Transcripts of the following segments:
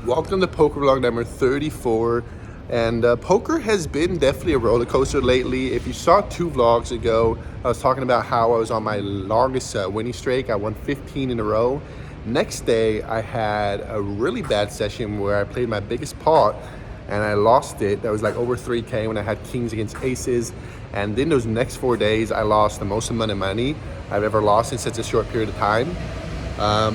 Welcome to poker vlog number 34. And poker has been definitely a roller coaster lately. If you saw 2 vlogs ago, I was talking about how I was on my longest winning streak. I won 15 in a row. Next day, I had a really bad session where I played my biggest pot and I lost it. That was like over 3K when I had kings against aces. And then those next 4 days, I lost the most amount of money I've ever lost in such a short period of time. I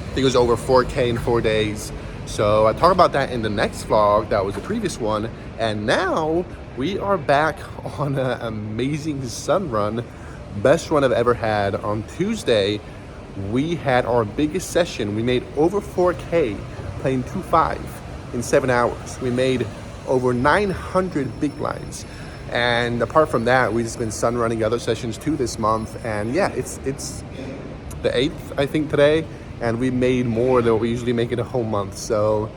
think it was over 4K in 4 days. So I talk about that in the next vlog. That was the previous one. And now we are back on an amazing sun run. Best run I've ever had. On Tuesday, we had our biggest session. We made over 4K playing 2-5 in 7 hours. We made over 900 big blinds. And apart from that, we've just been sun running other sessions too this month. And yeah, it's the 8th, I think, today. And we made more than what we usually make in a whole month. So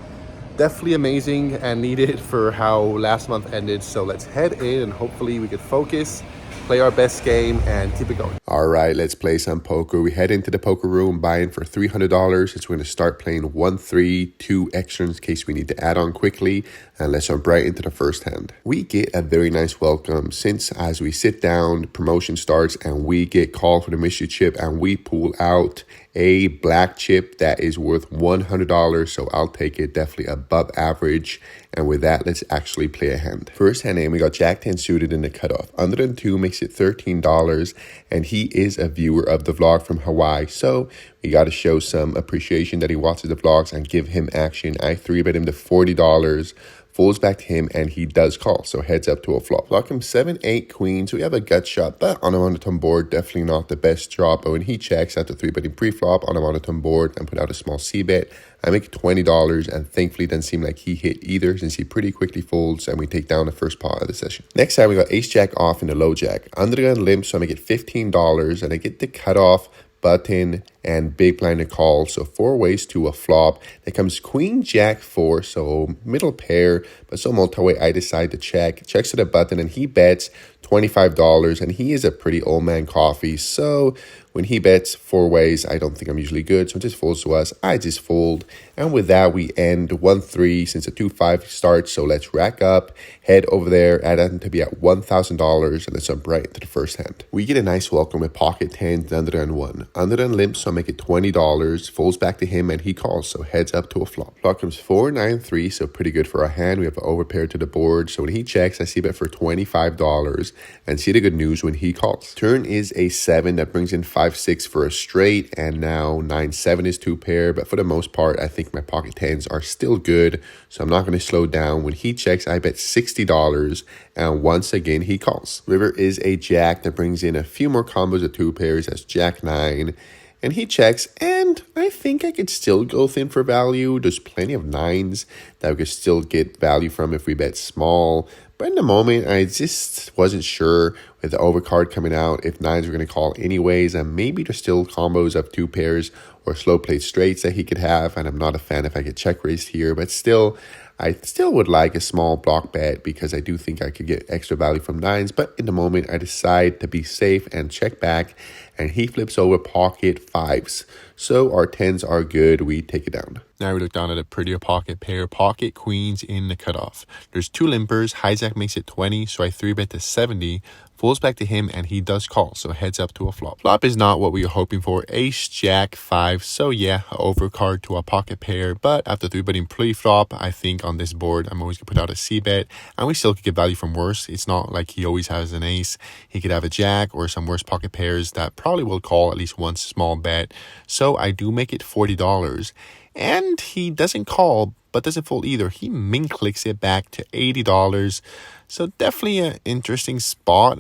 definitely amazing and needed for how last month ended. So let's head in and hopefully we could focus, play our best game, and keep it going. All right, let's play some poker. We head into the poker room, buy in for $300. It's going to start playing 1-3, 2 extras in case we need to add on quickly. And let's jump right into the first hand. We get a very nice welcome since as we sit down, promotion starts and we get called for the mystery chip and we pull out a black chip that is worth $100. So I'll take it, definitely above average. And with that, let's actually play a hand. First hand name, we got Jack 10 suited in the cutoff. Under than 2 makes it $13. And he is a viewer of the vlog from Hawaii. So we got to show some appreciation that he watches the vlogs and give him action. I 3-bet him to $40. Folds back to him and he does call, so heads up to a flop. Block him 7-8 queen, so we have a gut shot, but on a monotone board, definitely not the best drop. But when he checks after 3-betting pre-flop on a monotone board and put out a small c-bet, I make $20, and thankfully it doesn't seem like he hit either since he pretty quickly folds and we take down the first pot of the session. Next time we got ace jack off in the low jack. Under the gun limp, so I make it $15 and I get the cutoff, button, and big blind to call. So 4 ways to a flop. There comes queen jack 4, so middle pair, but so multi-way I decide to check. Checks to the button and he bets $25, and he is a pretty old man coffee. So when he bets 4 ways, I don't think I'm usually good, so it just folds to us. I just fold, and with that we end 1-3 since the 2-5 starts. So let's rack up, head over there, add that to be at $1,000, and let's jump right into the first hand. We get a nice welcome with pocket 10, under than 1. Under than limp, so I make it $20. Folds back to him and he calls, so heads up to a flop. Flop comes 4-9-3, so pretty good for our hand. We have an overpair to the board, so when he checks, I see bet for $25 and see the good news when he calls. Turn is a 7 that brings in 5-6 for a straight, and now 9-7 is 2 pair, but for the most part, I think my pocket 10s are still good, so I'm not going to slow down. When he checks, I bet $60, and once again, he calls. River is a jack that brings in a few more combos of 2 pairs as jack 9, and he checks, and I think I could still go thin for value. There's plenty of 9s that we could still get value from if we bet small. But in the moment, I just wasn't sure with the overcard coming out if 9s were going to call anyways. And maybe there's still combos of 2 pairs or slow played straights that he could have. And I'm not a fan if I get check raised here. But still, I still would like a small block bet because I do think I could get extra value from 9s. But in the moment, I decide to be safe and check back. And he flips over pocket 5s. So our 10s are good. We take it down. Now we look down at a prettier pocket pair. Pocket queens in the cutoff. There's 2 limpers. Hijack makes it 20. So I 3-bet to 70. Folds back to him and he does call. So heads up to a flop. Flop is not what we were hoping for. Ace, jack, 5. So yeah, overcard to a pocket pair. But after 3-betting pre-flop, I think on this board, I'm always going to put out a c-bet. And we still could get value from worse. It's not like he always has an ace. He could have a jack or some worse pocket pairs that probably will call at least one small bet. So I do make it $40. And he doesn't call, but doesn't fold either. He min clicks it back to $80. So definitely an interesting spot.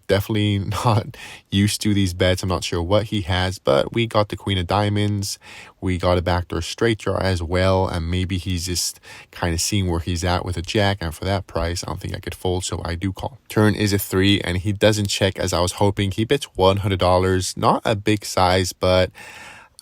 Definitely not used to these bets. I'm not sure what he has, but we got the queen of diamonds. We got a backdoor straight draw as well. And maybe he's just kind of seeing where he's at with a jack. And for that price, I don't think I could fold. So I do call. Turn is a 3 and he doesn't check as I was hoping. He bets $100. Not a big size, but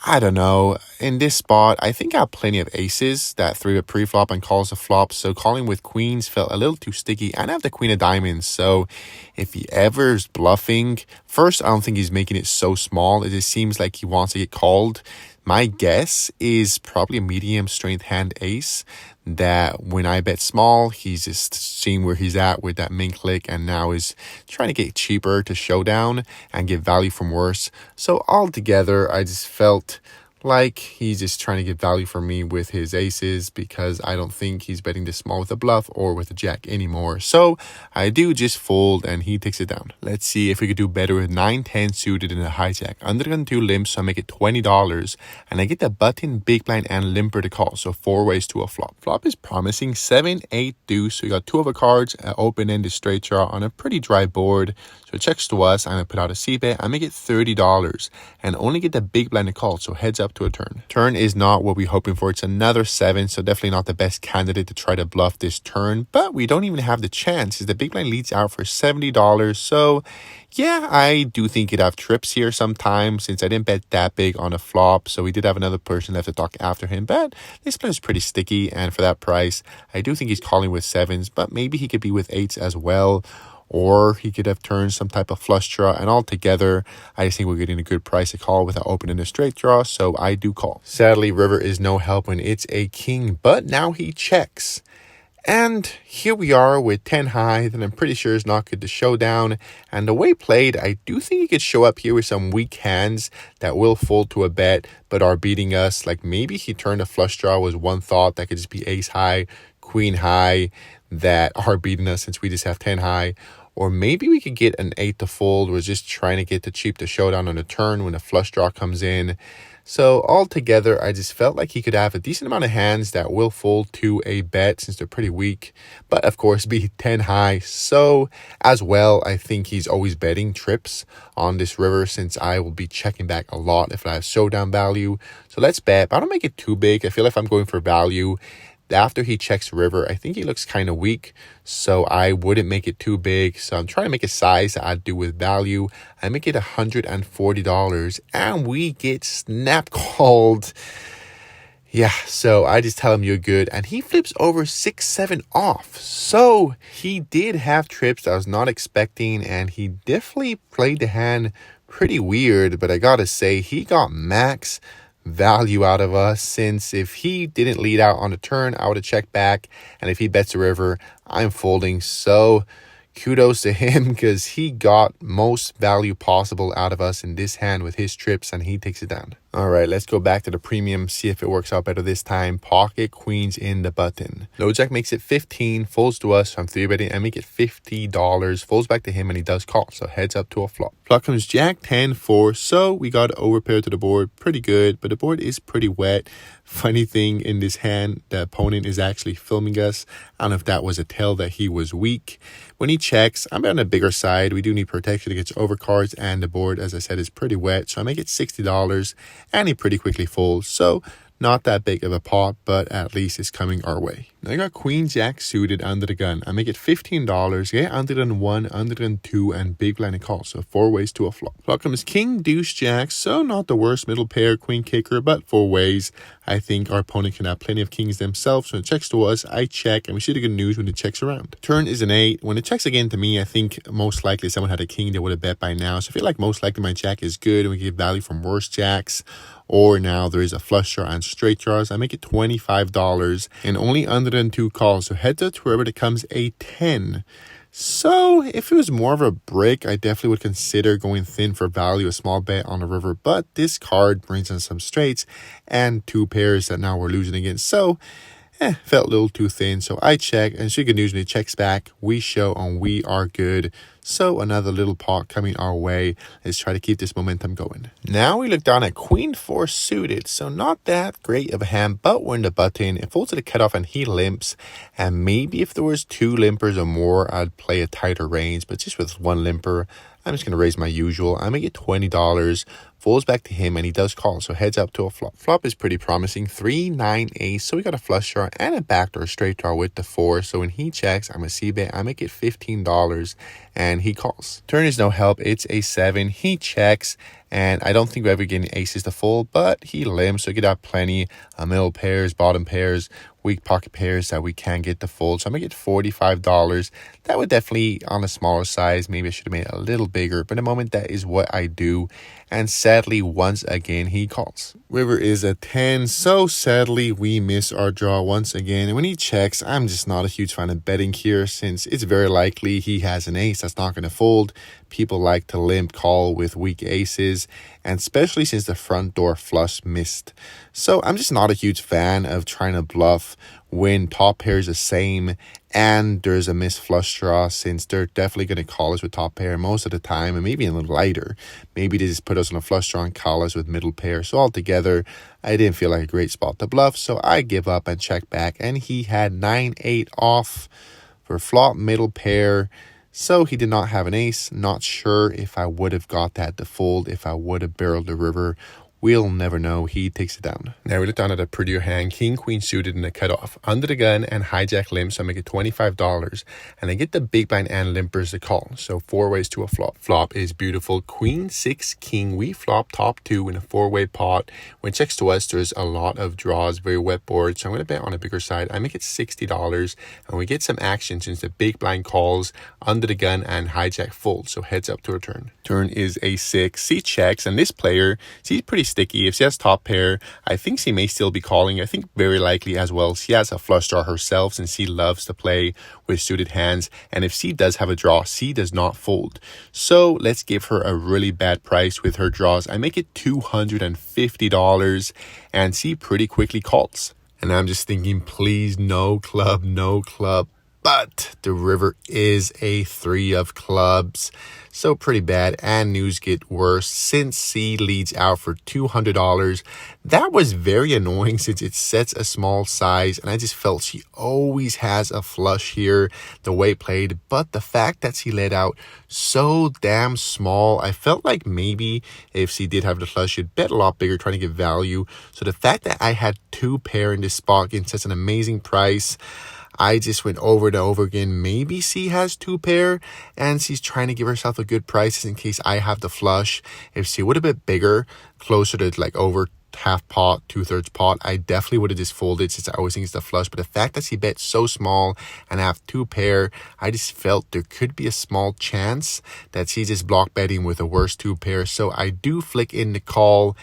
I don't know. In this spot, I think I have plenty of aces that 3-bet pre-flop and calls a flop. So calling with queens felt a little too sticky. And I have the queen of diamonds. So if he ever is bluffing, first, I don't think he's making it so small. It just seems like he wants to get called. My guess is probably a medium strength hand ace that when I bet small, he's just seeing where he's at with that min click and now is trying to get cheaper to showdown and get value from worse. So altogether, I just felt like he's just trying to get value for me with his aces because I don't think he's betting this small with a bluff or with a jack anymore. So I do just fold and he takes it down. Let's see if we could do better with 9-10 suited in a hijack. Under gun 2 limps, so I make it $20 and I get the button, big blind, and limper to call. So 4 ways to a flop. Flop is promising 7-8 deuce. So we got 2 of the cards, open-ended straight draw on a pretty dry board. So it checks to us. I'm going to put out a c-bet. I make it $30 and only get the big blind to call. So heads up to a turn. Turn is not what we're hoping for. It's another 7, so definitely not the best candidate to try to bluff this turn, but we don't even have the chance as the big blind leads out for $70. So yeah, I do think he'd have trips here sometimes since I didn't bet that big on a flop. So we did have another person left to talk after him, but this player is pretty sticky, and for that price, I do think he's calling with 7s, but maybe he could be with 8s as well. Or he could have turned some type of flush draw, and altogether, I just think we're getting a good price to call without opening a straight draw, so I do call. Sadly, river is no help when it's a king, but now he checks. And here we are with 10 high that I'm pretty sure is not good to showdown. And the way played, I do think he could show up here with some weak hands that will fold to a bet, but are beating us. Like maybe he turned a flush draw was one thought that could just be ace high, queen high that are beating us since we just have 10 high. Or maybe we could get an 8 to fold. We're just trying to get the cheap to showdown on the turn when a flush draw comes in. So altogether, I just felt like he could have a decent amount of hands that will fold to a bet since they're pretty weak. But of course, be 10 high. So as well, I think he's always betting trips on this river since I will be checking back a lot if I have showdown value. So let's bet. But I don't make it too big. I feel like if I'm going for value, after he checks river, I think he looks kind of weak, so I wouldn't make it too big. So I'm trying to make a size that I'd do with value. I make it $140, and we get snap called. Yeah, so I just tell him you're good, and he flips over 6-7 off. So he did have trips that I was not expecting, and he definitely played the hand pretty weird, but I gotta say, he got max value out of us since if he didn't lead out on the turn, I would have checked back, and if he bets the river, I'm folding. So kudos to him because he got most value possible out of us in this hand with his trips, and he takes it down. All right, let's go back to the premium, see if it works out better this time. Pocket queens in the button. Low jack makes it 15, folds to us, so I'm 3-betting and make it $50. Folds back to him and he does call, so heads up to a flop. Flop comes jack 10-4, so we got overpaired to the board. Pretty good, but the board is pretty wet. Funny thing in this hand, the opponent is actually filming us. I don't know if that was a tell that he was weak. When he checks, I'm on the bigger side. We do need protection against overcards, and the board, as I said, is pretty wet, so I make it $60. And he pretty quickly folds, so not that big of a pot, but at least it's coming our way. Now I got queen jack suited under the gun. I make it $15. Yeah, under than 1, under than 2, and big blind and call. So 4 ways to a flop. Flop comes king deuce jack. So not the worst middle pair queen kicker, but 4 ways. I think our opponent can have plenty of kings themselves. When it checks to us, I check, and we see the good news when it checks around. Turn is an 8. When it checks again to me, I think most likely someone had a king that would have bet by now. So I feel like most likely my jack is good, and we get value from worse jacks. Or now there is a flush draw and straight draws. I make it $25 and only under than 2 calls. So heads up to wherever it comes a 10. So if it was more of a brick, I definitely would consider going thin for value, a small bet on the river. But this card brings in some straights and 2 pairs that now we're losing against. So felt a little too thin. So I check, and she good news when he checks back. We show and we are good. So another little pot coming our way. Let's try to keep this momentum going. Now we look down at queen 4 suited. So not that great of a hand, but we're in the button. It folds to the cutoff and he limps. And maybe if there was 2 limpers or more, I'd play a tighter range. But just with 1 limper, I'm just going to raise my usual. I make it $20. Folds back to him and he does call, so heads up to a flop. Flop is pretty promising. 3-9 ace, so we got a flush draw and a backdoor straight draw with the 4. So when he checks, I'm a c-bet. I make it $15 and he calls. Turn is no help. It's a 7. He checks, and I don't think we're ever getting aces to fold, but he limps, so we could have plenty middle pairs, bottom pairs. weak pocket pairs that we can get to fold. So I'm going to get $45. That would definitely on a smaller size. Maybe I should have made it a little bigger. But at the moment, that is what I do. And sadly, once again, he calls. River is a 10. So sadly, we miss our draw once again. And when he checks, I'm just not a huge fan of betting here since it's very likely he has an ace that's not going to fold. People like to limp call with weak aces, and especially since the front door flush missed. So I'm just not a huge fan of trying to bluff when top pair is the same and there's a missed flush draw, since they're definitely going to call us with top pair most of the time, and maybe a little lighter. Maybe they just put us on a flush draw and call us with middle pair. So altogether, I didn't feel like a great spot to bluff, so I give up and check back, and he had 9-8 off for flop middle pair. So he did not have an ace. Not sure if I would have got that to fold if I would have barreled the river. We'll never know. He takes it down. Now we look down at a prettier hand. King, queen suited in a cutoff. Under the gun and hijack limp. So I make it $25. And I get the big blind and limpers to call. So 4 ways to a flop. Flop is beautiful. Queen, 6, king. We flop top 2 in a 4-way pot. When it checks to us, there's a lot of draws. Very wet board. So I'm going to bet on a bigger side. I make it $60. And we get some action since the big blind calls, under the gun and hijack fold. So heads up to a turn. Turn is a 6. C checks. And this player, he's pretty sticky. If she has top pair, I think she may still be calling. I think very likely as well she has a flush draw herself, since she loves to play with suited hands. And if she does have a draw, she does not fold. So let's give her a really bad price with her draws. I make it $250, and she pretty quickly calls. And I'm just thinking, please, no club, no club. But the river is a 3 of clubs. So pretty bad, and news get worse since C leads out for $200. That was very annoying since it sets a small size, and I just felt she always has a flush here the way it played. But the fact that she led out so damn small, I felt like maybe if she did have the flush, she'd bet a lot bigger trying to get value. So the fact that I had 2 pair in this spot getting such an amazing price, I just went over and over again. Maybe she has 2 pair and she's trying to give herself a good price in case I have the flush. If she would have been bigger, closer to like over half pot, 2/3 pot, I definitely would have just folded since I always think it's the flush. But the fact that she bet so small and I have 2 pair, I just felt there could be a small chance that she's just block betting with a worse 2 pair. So I do flick in the call.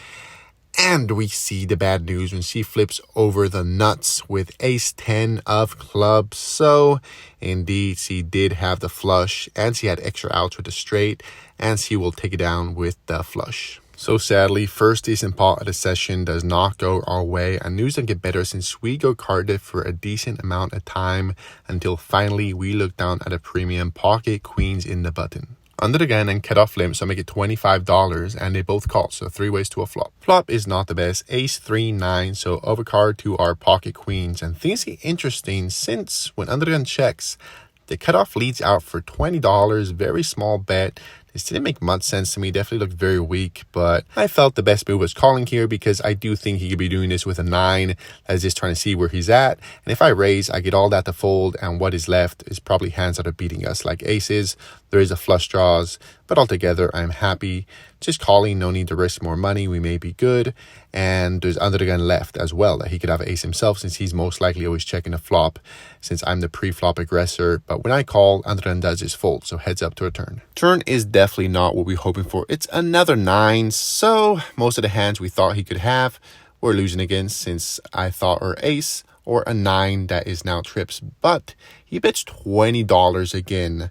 And we see the bad news when she flips over the nuts with ace 10 of clubs. So indeed, she did have the flush, and she had extra outs with the straight, and she will take it down with the flush. So sadly, first decent pot of the session does not go our way, and news doesn't get better since we go carded for a decent amount of time until finally we look down at a premium pocket queens in the button. Under the gun and cut off limp, so I make it $25, and they both call, so 3 ways to a flop. Flop is not the best, ace 3, 9, so overcard to our pocket queens. And things get interesting since when under the gun checks, the cutoff leads out for $20, very small bet. This didn't make much sense to me, definitely looked very weak, but I felt the best move was calling here because I do think he could be doing this with a 9 that's just trying to see where he's at. And if I raise, I get all that to fold, and what is left is probably hands that are beating us like aces. There is a flush draws, but altogether I'm happy. Just calling, no need to risk more money, we may be good. And there's under the gun left as well that he could have ace himself, since he's most likely always checking a flop since I'm the pre-flop aggressor. But when I call, under the gun does his fold, so heads up to a turn. Turn is definitely not what we're hoping for. It's another 9, so most of the hands we thought he could have we're losing against, since I thought our ace or a 9 that is now trips. But he bets $20 again.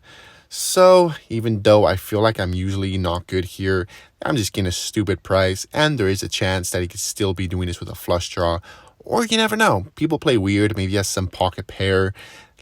So even though I feel like I'm usually not good here, I'm just getting a stupid price, and there is a chance that he could still be doing this with a flush draw. Or you never know. People play weird. Maybe he has some pocket pair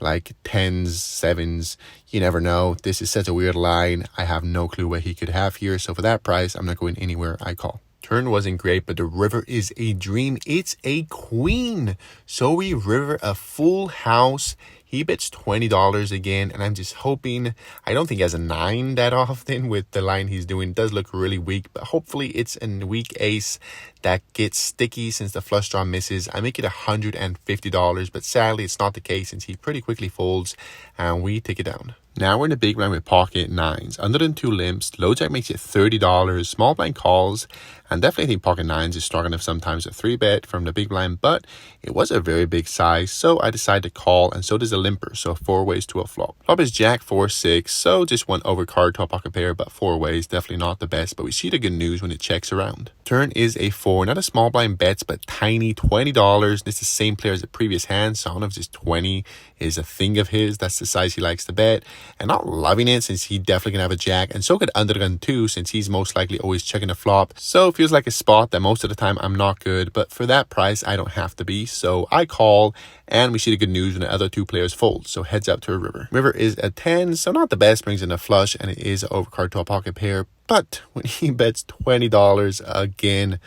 like 10s, 7s. You never know. This is such a weird line. I have no clue what he could have here. So for that price, I'm not going anywhere. I call. Turn wasn't great, but the river is a dream. It's a queen. So we river a full house. He bets $20 again, and I'm just hoping, I don't think he has a 9 that often with the line he's doing. It does look really weak, but hopefully it's a weak ace that gets sticky since the flush draw misses. I make it $150, but sadly it's not the case since he pretty quickly folds and we take it down. Now we're in the big blind with pocket nines. Under than 2 limps, low jack makes it $30. Small blind calls, and definitely think pocket nines is strong enough sometimes to 3-bet from the big blind, but it was a very big size, so I decided to call, and so does a limper, so 4 ways to a flop. Flop is jack 4-6, so just one overcard to a pocket pair, but 4 ways, definitely not the best, but we see the good news when it checks around. Turn is a 4, not a small blind bets, but tiny, $20. This is the same player as the previous hand, so I don't know if this 20 is a thing of his. That's the size he likes to bet, and not loving it since he definitely gonna have a jack, and so could undergun too, since he's most likely always checking a flop. So feels like a spot that most of the time I'm not good, but for that price I don't have to be, so I call, and we see the good news when the other 2 players fold, so heads up to a river. River is a 10, so not the best, brings in a flush, and it is an overcard to a pocket pair, but when he bets $20 again,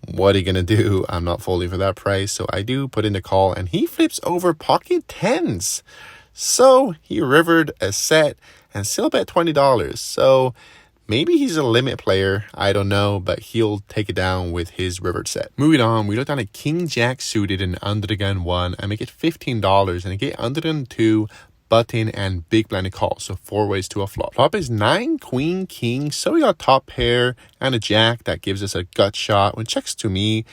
what are you gonna do? I'm not folding for that price, so I do put in the call, and he flips over pocket 10s. So he rivered a set and still bet $20. So maybe he's a limit player, I don't know, but he'll take it down with his rivered set. Moving on, we looked on a king jack suited and under the gun 1. I make it $15, and I get under the gun 2, button, and big blind to call, so 4 ways to a flop. Flop is 9 queen king, so we got top pair and a jack that gives us a gut shot. When it checks to me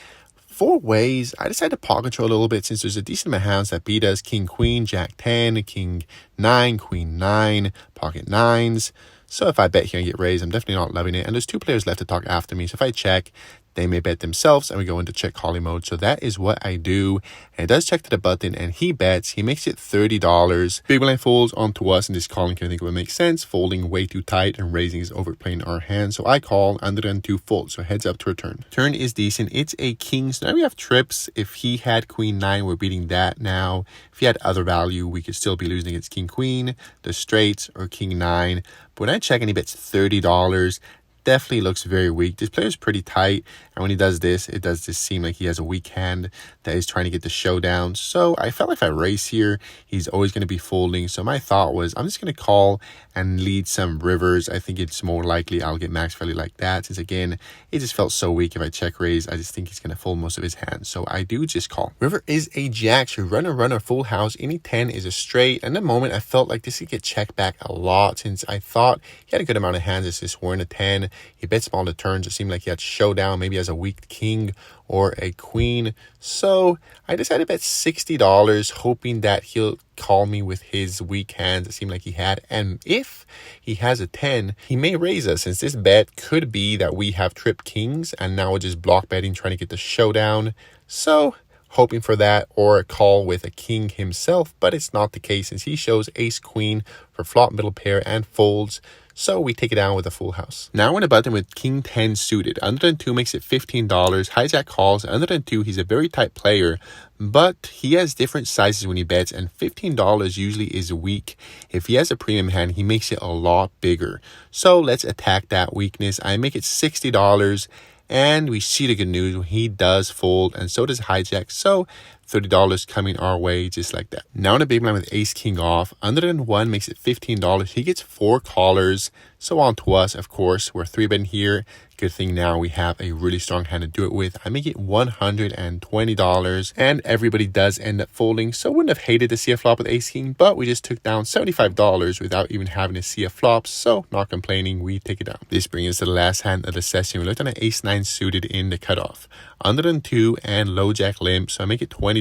4 ways, I decided to pot control a little bit since there's a decent amount of hands that beat us: king queen, jack 10, king 9, queen 9, pocket 9s. So if I bet here and get raised, I'm definitely not loving it, and there's 2 players left to talk after me, so if I check, they may bet themselves, and we go into check calling mode. So that is what I do. And it does check to the button, and he bets. He makes it $30. Big blind folds onto us, and this calling can I think would make sense. Folding way too tight and raising is overplaying our hand. So I call, under the gun 2 fold. So heads up to return. Turn is decent. It's a king. So now we have trips. If he had queen 9, we're beating that now. If he had other value, we could still be losing against king queen, the straights, or king 9. But when I check and he bets $30, definitely looks very weak. This player is pretty tight, and when he does this, it does just seem like he has a weak hand that is trying to get the showdown. So I felt like if I race here, he's always going to be folding. So my thought was, I'm just going to call and lead some rivers. I think it's more likely I'll get max value like that, since again, it just felt so weak. If I check raise, I just think he's going to fold most of his hands. So I do just call. River is a jack, so runner, full house. Any 10 is a straight. And the moment I felt like this could get checked back a lot, since I thought he had a good amount of hands that just weren't a 10. He bet small the turns. It seemed like he had showdown, maybe as a weak king or a queen. So I decided to bet $60, hoping that he'll call me with his weak hands. It seemed like he had. And if he has a 10, he may raise us, since this bet could be that we have trip kings, and now we're just block betting, trying to get the showdown. So hoping for that, or a call with a king himself, but it's not the case, since he shows ace queen for flop middle pair and folds. So we take it down with a full house. Now we're in a button with king 10 suited. Under than 2 makes it $15. Hijack calls. Under than 2, he's a very tight player, but he has different sizes when he bets, and $15 usually is weak. If he has a premium hand, he makes it a lot bigger. So let's attack that weakness. I make it $60. And we see the good news. He does fold, and so does hijack. So $30 coming our way just like that. Now in a big blind with ace king off. Under than 1 makes it $15. He gets 4 callers. So on to us, of course. We're 3-betting here. Good thing now we have a really strong hand to do it with. I make it $120, and everybody does end up folding. So wouldn't have hated to see a flop with ace king, but we just took down $75 without even having to see a flop. So not complaining, we take it down. This brings us to the last hand of the session. We looked at an ace 9 suited in the cutoff. Under than 2 and low jack limp, so I make it $20.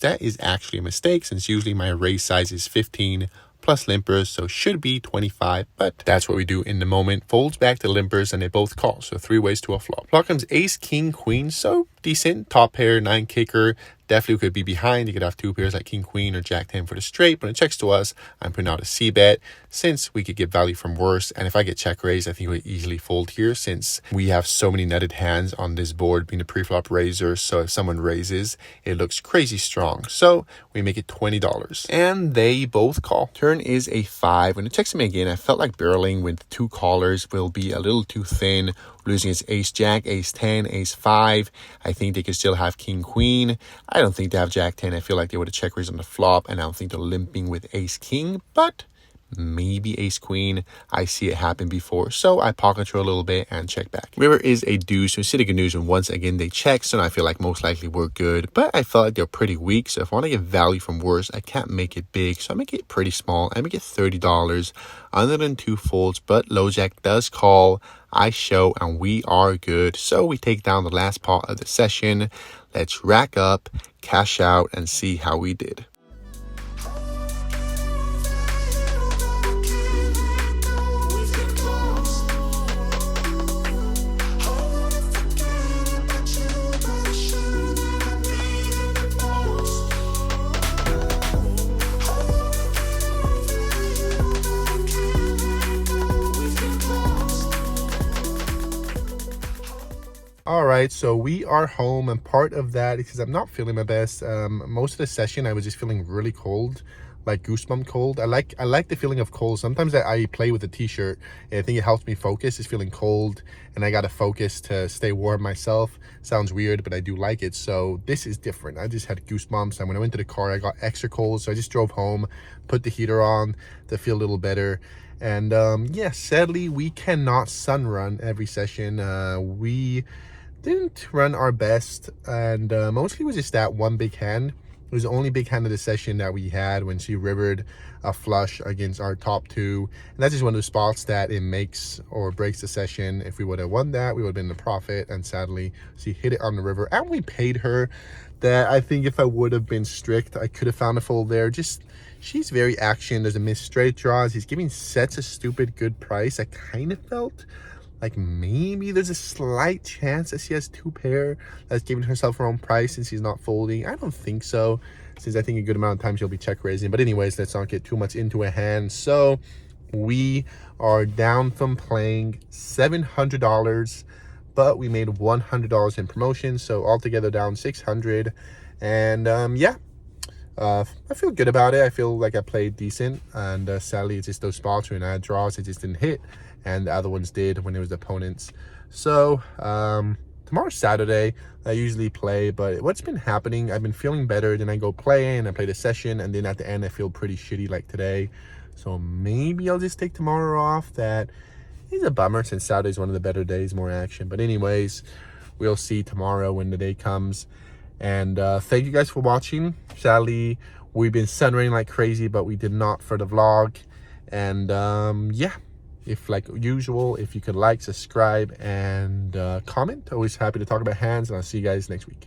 That is actually a mistake, since usually my raise size is 15 plus limpers, so should be 25, but that's what we do in the moment. Folds back to limpers, and they both call, so 3 ways to a flop. Flop comes ace king queen, so decent. Top pair 9 kicker. Definitely could be behind. You could have 2 pairs like king queen or jack 10 for the straight, but when it checks to us, I'm putting out a c bet, since we could get value from worse. And if I get check raised, I think we easily fold here, since we have so many nutted hands on this board, being a pre-flop raiser. So if someone raises, it looks crazy strong. So we make it $20, and they both call. Turn is a 5. When it checks me again, I felt like barreling with 2 callers will be a little too thin. Losing its ace jack, ace 10, ace 5. I think they could still have king queen. I don't think they have jack 10. I feel like they would have check raised on the flop, and I don't think they're limping with ace king, but maybe ace queen. I see it happen before, so I pocket control a little bit and check back. River is a deuce, so sitting a deuce, and once again they check, so I feel like most likely we're good, but I felt like they're pretty weak, so if I want to get value from worse, I can't make it big, so I make it pretty small. I make it $30, under than 2 folds, but low jack does call. I show, and we are good, so we take down the last pot of the session. Let's rack up, cash out, and see how we did. All right, so we are home, and part of that is because I'm not feeling my best. Most of the session I was just feeling really cold, like goosebump cold. I like the feeling of cold. Sometimes I play with a t-shirt, and I think it helps me focus. It's feeling cold, and I gotta focus to stay warm myself. Sounds weird, but I do like it. So this is different. I just had goosebumps, and when I went to the car, I got extra cold. So I just drove home, put the heater on to feel a little better. And yeah, sadly we cannot sun run every session. We didn't run our best, and mostly was just that one big hand. It was the only big hand of the session that we had when she rivered a flush against our top 2, and that's just one of the spots that it makes or breaks the session. If we would have won that, we would have been the profit, and sadly she hit it on the river, and we paid her that. I think if I would have been strict, I could have found a fold there. Just, she's very action, doesn't miss straight draws. He's giving sets a stupid good price. I kind of felt like maybe there's a slight chance that she has 2 pair that's giving herself her own price and she's not folding. I don't think so, since I think a good amount of times she'll be check raising. But anyways, let's not get too much into a hand. So we are down from playing $700, but we made $100 in promotion, so altogether down $600. And yeah, I feel good about it. I feel like I played decent, and sadly it's just those spots when I had draws it just didn't hit, and the other ones did when it was the opponents. So tomorrow's Saturday. I usually play, but what's been happening, I've been feeling better, then I go play and I play the session, and then at the end I feel pretty shitty like today. So maybe I'll just take tomorrow off. That is a bummer, since Saturday's one of the better days, more action. But anyways, we'll see tomorrow when the day comes. And thank you guys for watching. Sadly we've been sunraining like crazy, but we did not for the vlog. And yeah, if like usual, if you could like, subscribe, and comment. Always happy to talk about hands, and I'll see you guys next week.